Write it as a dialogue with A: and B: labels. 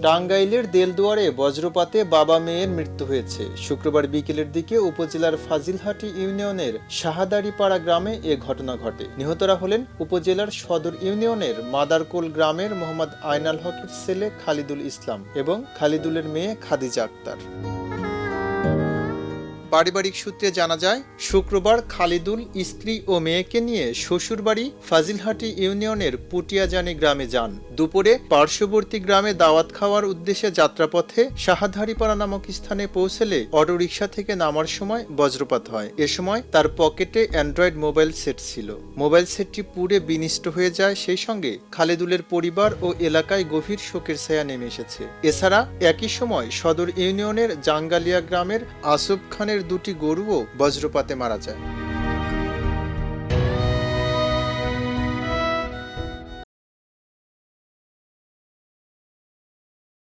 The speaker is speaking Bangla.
A: টাঙ্গাইলের দেলদুয়ারে বজ্রপাতে বাবা মেয়ের মৃত্যু হয়েছে। শুক্রবার বিকেলের দিকে উপজেলার ফাজিলহাটি ইউনিয়নের শাহাদারীপাড়া গ্রামে এ ঘটনা ঘটে। নিহতরা হলেন উপজেলার সদর ইউনিয়নের মাদারকোল গ্রামের মোহাম্মদ আয়নাল হকের ছেলে খালিদুল ইসলাম এবং খালিদুলের মেয়ে খাদিজা আক্তার। পারিবারিক সূত্রে জানা যায়, শুক্রবার খালিদুল স্ত্রী ও মেয়েকে নিয়ে শ্বশুরবাড়ি ফাজিলহাটি ইউনিয়নের পুটিয়াজানি গ্রামে যান। দুপুরে পার্শ্ববর্তী গ্রামে দাওয়াত খাওয়ার উদ্দেশ্যে যাত্রাপথে শাহাদারীপাড়া নামক স্থানে পৌঁছলে অটোরিকশা থেকে নামার সময় বজ্রপাত হয়। এ সময় তার পকেটে অ্যান্ড্রয়েড মোবাইল সেট ছিল। মোবাইল সেটটি পুড়ে বিনষ্ট হয়ে যায়। সেই সঙ্গে খালিদুলের পরিবার ও এলাকায় গভীর শোকের ছায়া নেমে এসেছে। এছাড়া একই সময় সদর ইউনিয়নের জাঙ্গালিয়া গ্রামের আসফ খানের দুটি গরুও বজ্রপাতে মারা যায়।